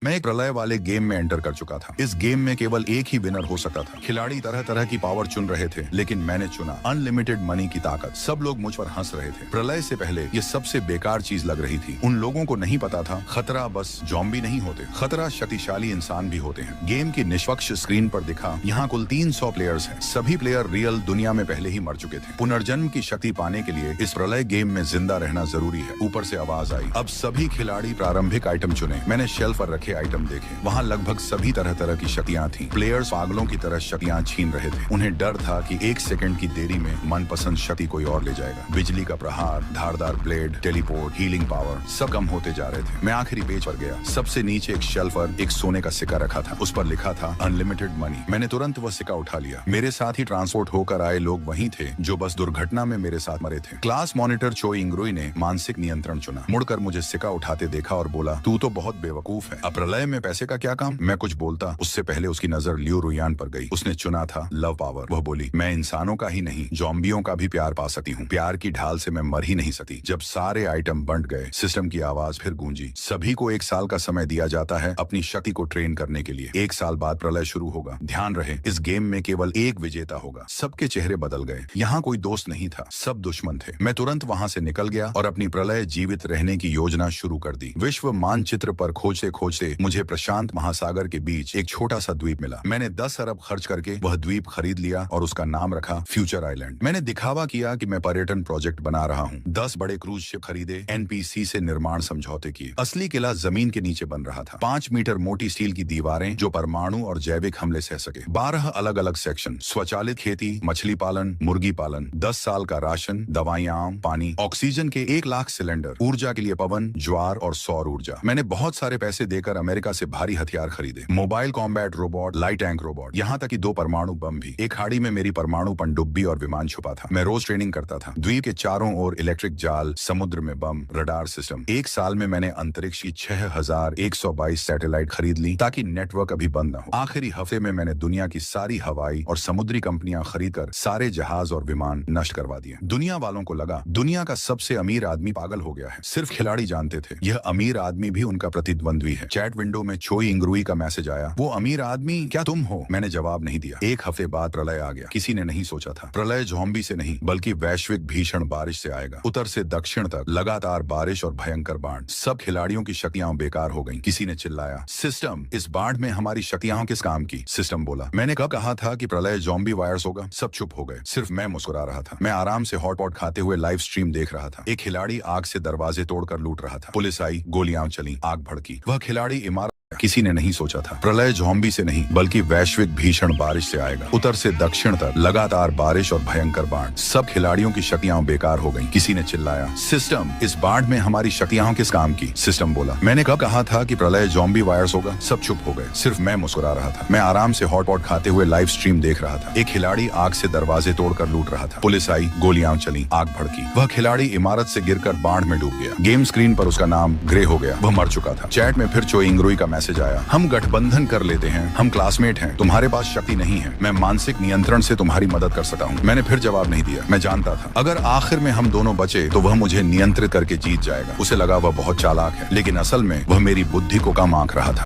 मैं एक प्रलय वाले गेम में एंटर कर चुका था। इस गेम में केवल एक ही विनर हो सकता था। खिलाड़ी तरह तरह की पावर चुन रहे थे, लेकिन मैंने चुना अनलिमिटेड मनी की ताकत। सब लोग मुझ पर हंस रहे थे। प्रलय से पहले ये सबसे बेकार चीज लग रही थी। उन लोगों को नहीं पता था खतरा बस जॉम्बी नहीं होते, खतरा शक्तिशाली इंसान भी होते हैं। गेम की निष्पक्ष स्क्रीन पर दिखा, यहाँ कुल 300 प्लेयर्स हैं। सभी प्लेयर रियल दुनिया में पहले ही मर चुके थे। पुनर्जन्म की शक्ति पाने के लिए इस प्रलय गेम में जिंदा रहना जरूरी है। ऊपर से आवाज आई, अब सभी खिलाड़ी प्रारंभिक आइटम चुने। मैंने शेल्फ पर रखे आइटम देखे। वहाँ लगभग सभी तरह तरह की शक्तियाँ थीं। प्लेयर्स पागलों की तरह शक्तियाँ छीन रहे थे। उन्हें डर था कि एक सेकंड की देरी में मनपसंद शक्ति कोई और ले जाएगा। बिजली का प्रहार, धारदार ब्लेड, टेलीपोर्ट, हीलिंग पावर, सब कम होते जा रहे थे। मैं आखिरी पेज पर गया। सबसे नीचे एक शेल्फ पर एक सोने का सिक्का रखा था। उस पर लिखा था अनलिमिटेड मनी। मैंने तुरंत वह सिक्का उठा लिया। मेरे साथ ही ट्रांसपोर्ट होकर आए लोग वही थे जो बस दुर्घटना में मेरे साथ मरे थे। क्लास मॉनिटर चोई इंग्रुई ने मानसिक नियंत्रण चुना। मुड़कर मुझे सिक्का उठाते देखा और बोला, तू तो बहुत बेवकूफ है। अब प्रलय में पैसे का क्या काम? मैं कुछ बोलता उससे पहले उसकी नजर लियो रुयान पर गई। उसने चुना था लव पावर। वह बोली, मैं इंसानों का ही नहीं, जॉम्बियों का भी प्यार पा सकती हूँ। प्यार की ढाल से मैं मर ही नहीं सकती। जब सारे आइटम बंट गए, सिस्टम की आवाज फिर गूंजी। सभी को 1 साल का समय दिया जाता है अपनी शक्ति को ट्रेन करने के लिए। 1 साल बाद प्रलय शुरू होगा। ध्यान रहे, इस गेम में केवल एक विजेता होगा। सबके चेहरे बदल गए। यहाँ कोई दोस्त नहीं था, सब दुश्मन थे। मैं तुरंत वहाँ से निकल गया और अपनी प्रलय जीवित रहने की योजना शुरू कर दी। विश्व मानचित्र पर खोजते खोजते मुझे प्रशांत महासागर के बीच एक छोटा सा द्वीप मिला। मैंने 10 अरब खर्च करके वह द्वीप खरीद लिया और उसका नाम रखा फ्यूचर आइलैंड। मैंने दिखावा किया कि मैं पर्यटन प्रोजेक्ट बना रहा हूँ। 10 बड़े क्रूज शिप खरीदे, एनपीसी से निर्माण समझौते किए। असली किला जमीन के नीचे बन रहा था। 5 मीटर मोटी स्टील की दीवारें जो परमाणु और जैविक हमले सह सके। 12 अलग अलग सेक्शन, स्वचालित खेती, मछली पालन, मुर्गी पालन, 10 साल का राशन, दवाइयाँ, पानी, ऑक्सीजन के 1 लाख सिलेंडर, ऊर्जा के लिए पवन, ज्वार और सौर ऊर्जा। मैंने बहुत सारे पैसे देकर अमेरिका से भारी हथियार खरीदे, mobile combat robot, light tank robot, यहाँ तक कि 2 परमाणु बम भी। एक खाड़ी में मेरी परमाणु पनडुब्बी और विमान छुपा था। मैं रोज ट्रेनिंग करता था। द्वीप के चारों ओर इलेक्ट्रिक जाल, समुद्र में बम, रडार सिस्टम। 1 साल में मैंने अंतरिक्ष की 6122 सैटेलाइट खरीद ली ताकि नेटवर्क अभी बंद न हो। आखिरी हफ्ते में मैंने दुनिया की सारी हवाई और समुद्री कंपनियां खरीदकर सारे जहाज और विमान नष्ट करवा दिए। दुनिया वालों को लगा दुनिया का सबसे अमीर आदमी पागल हो गया है। सिर्फ खिलाड़ी जानते थे यह अमीर आदमी भी उनका प्रतिद्वंद्वी है। चैट विंडो में चोई इंग्रुई का मैसेज आया, वो अमीर आदमी क्या तुम हो? मैंने जवाब नहीं दिया। 1 हफ्ते बाद प्रलय आ गया। किसी ने नहीं सोचा था प्रलय ज़ॉम्बी से नहीं बल्कि वैश्विक भीषण बारिश से आएगा। उत्तर से दक्षिण तक लगातार बारिश और भयंकर बाढ़। सब खिलाड़ियों की शक्तियां बेकार हो गईं। किसी ने चिल्लाया, सिस्टम, इस बाढ़ में हमारी शक्तियां किस काम की? सिस्टम बोला, मैंने कब कहा था कि प्रलय ज़ॉम्बी वायरस होगा? सब चुप हो गए। सिर्फ मैं मुस्कुरा रहा था। मैं आराम से हॉटपॉट खाते हुए लाइव स्ट्रीम देख रहा था। एक खिलाड़ी आग से दरवाजे तोड़कर लूट रहा था। पुलिस आई, गोलियां चली, आग भड़की। वह खिलाड़ी इमारत। किसी ने नहीं सोचा था प्रलय ज़ॉम्बी से नहीं बल्कि वैश्विक भीषण बारिश से आएगा। उत्तर से दक्षिण तक लगातार बारिश और भयंकर बाढ़। सब खिलाड़ियों की शक्तियां बेकार हो गईं। किसी ने चिल्लाया, सिस्टम, इस बाढ़ में हमारी शक्तियां किस काम की? सिस्टम बोला, मैंने कब कहा था कि प्रलय ज़ॉम्बी वायरस होगा? सब चुप हो गए। सिर्फ मैं मुस्कुरा रहा था। मैं आराम से हॉटपॉट खाते हुए लाइव स्ट्रीम देख रहा था। एक खिलाड़ी आग से दरवाजे तोड़कर लूट रहा था। पुलिस आई, गोलियां चली, आग भड़की। वह खिलाड़ी इमारत से गिरकर बाढ़ में डूब गया। गेम स्क्रीन पर उसका नाम ग्रे हो गया। वह मर चुका था। चैट में फिर चोई इंग्रुई का मैसेज आया, हम गठबंधन कर लेते हैं, हम क्लासमेट हैं, तुम्हारे पास शक्ति नहीं है, मैं मानसिक नियंत्रण से तुम्हारी मदद कर सकता हूँ। मैंने फिर जवाब नहीं दिया। मैं जानता था अगर आखिर में हम दोनों बचे तो वह मुझे नियंत्रित करके जीत जाएगा। उसे लगा वह बहुत चालाक है, लेकिन असल में वह मेरी बुद्धि को कम आंक रहा था।